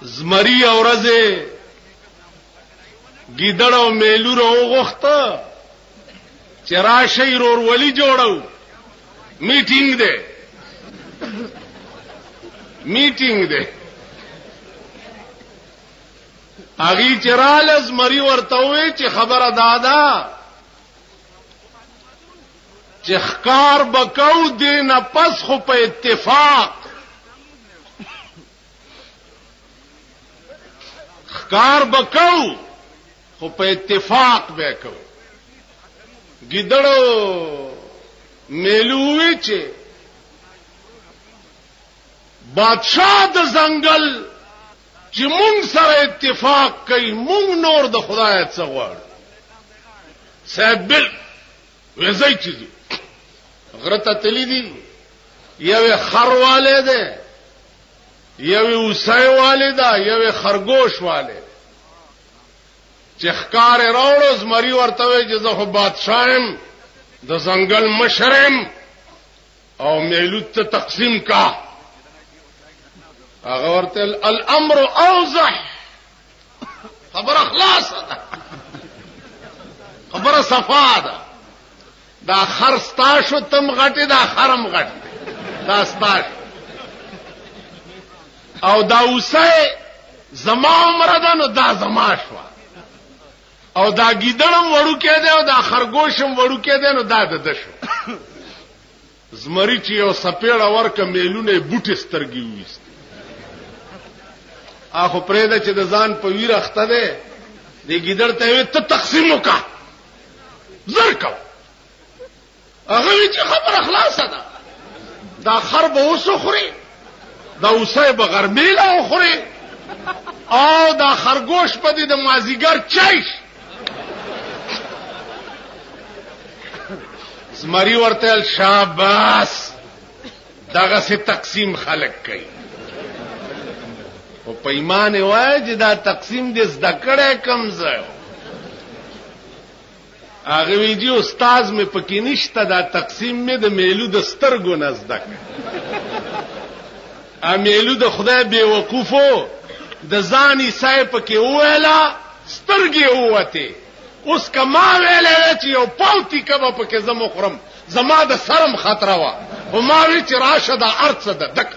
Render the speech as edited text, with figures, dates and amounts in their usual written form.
زمری اورزه ګیدړ او میلو راوغخته چې راشي رورولي جوړو میټینګ ده اغي چرال زمری ورته وي چې خبره دادا چې ښکار بکاو دینه پس خو په اتفاق ښکار بکاو خو په اتفاق وکاو ګیدړو میلووي چې بادشاہ د ځنګل چې مونږ سره اتفاق کوي مونږ نور د خدای څخه غواړو صاحب بل وځي چې غرته تلی دي یو خرواله ده یو وسای والده یو خرگوش والده چې ښکار راوړو زمری ورته وي چې زه خو بادشاہم د ځنګل مشرم او میلو ته تقسیم کا هغه ورته الامر اوضح خبر اخلاص ده خبر صفا ده دا خرستا شو تم غټي دا خرم غټ دا ستاش او دا وسه زما عمر ده نو دا زما شو او دا ګیدړم وړو کې ده او دا خرګوشم وړو کې ده نو دا د شو زمری چې یو سپېړه ورکه میلونه بوټي سترګي وېست اخو پرې ده چې د ځان په ویر اخته ده د ګیدړ ته ته تقسیم وکا زرکو هغه چې خبر اخلاص ده دا خر به اوسو خوري دا اوسه به غرمیله خوري او دا خرګوش په دې د مازیګر چایش زمری ورته شاباس داغه سي تقسیم خلق کوي او په ایمان وای چې دا تقسیم دې زده کړه کم ځای هغه ویجی استاد مې پکې نشته دا تقسیم مې د میلو د سترګو نزدک ا میلو د خدای بے وقوفو د ځاني سای پکې ویلا سترګې وته اوس کما ویلې چې یو پاوتی کبه پکې زمو خرم زما د سرم خطر وا او ما وی چې راشه د ارڅ د دک